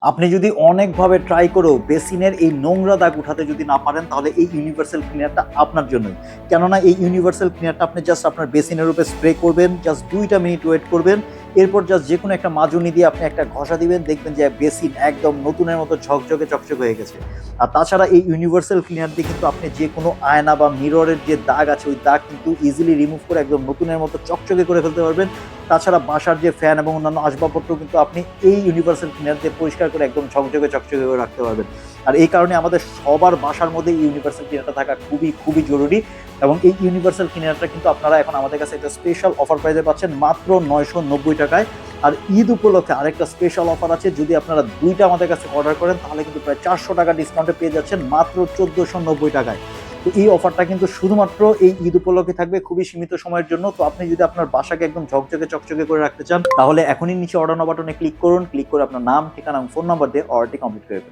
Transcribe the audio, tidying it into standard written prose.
আপনি যদি অনেকভাবে ট্রাই করেও বেসিনের এই নোংরা দাগ উঠাতে যদি না পারেন, তাহলে এই ইউনিভার্সাল ক্লিনারটা আপনার জন্যই। কেননা এই ইউনিভার্সাল ক্লিনারটা আপনি জাস্ট আপনার বেসিনের উপরে স্প্রে করবেন, জাস্ট ২ টা মিনিট ওয়েট করবেন। এরপর জাস্ট যেকোনো একটা মাজুনি দিয়ে আপনি একটা ঘষা দিবেন, দেখবেন যে বেসিন একদম নতুনের মতো ঝকঝকে চকচকে হয়ে গেছে। আর তাছাড়া এই ইউনিভার্সাল ক্লিনার দিয়ে কিন্তু আপনি যেকোনো আয়না বা মিররের যে দাগ আছে, ওই দাগ কিন্তু ইজিলি রিমুভ করে একদম নতুনের মতো চকচকে করে ফেলতে পারবেন। তাছাড়া বাসার যে ফ্যান এবং অন্যান্য আসবাবপত্র কিন্তু আপনি এই ইউনিভার্সাল ক্লিনার দিয়ে পরিষ্কার করে একদম ঝকঝকে চকচকে করে রাখতে পারবেন। আর এই কারণে আমাদের সবার বাসার মধ্যে এই ইউনিভার্সাল ক্লিনারটা থাকা খুবই, খুবই জরুরি। এবং এই ইউনিভার্সাল ক্লিনারটা কিন্তু আপনারা এখন আমাদের কাছে একটা স্পেশাল অফার প্রাইসে পাচ্ছেন মাত্র ৳৯৯০ য়। আর ঈদ উপলক্ষে আরেকটা স্পেশাল অফার আছে। যদি আপনারা ২ টা আমাদের কাছে অর্ডার করেন, তাহলে কিন্তু প্রায় ৳৪০০ ডিসকাউন্টে পেয়ে যাচ্ছেন মাত্র ৳১৪৯০ য়। তো এই অফারটা কিন্তু শুধুমাত্র এই ঈদ উপলক্ষে থাকবে, খুবই সীমিত সময়ের জন্য। তো আপনি যদি আপনার বাসাকে একদম ঝকঝকে চকচকে করে রাখতে চান, তাহলে এখনই নিচে অর্ডার নাও বাটনে ক্লিক করুন। ক্লিক করে আপনার নাম, ঠিকানা এবং ফোন নাম্বার দিয়ে অর্ডারটি কমপ্লিট করে ফেলুন।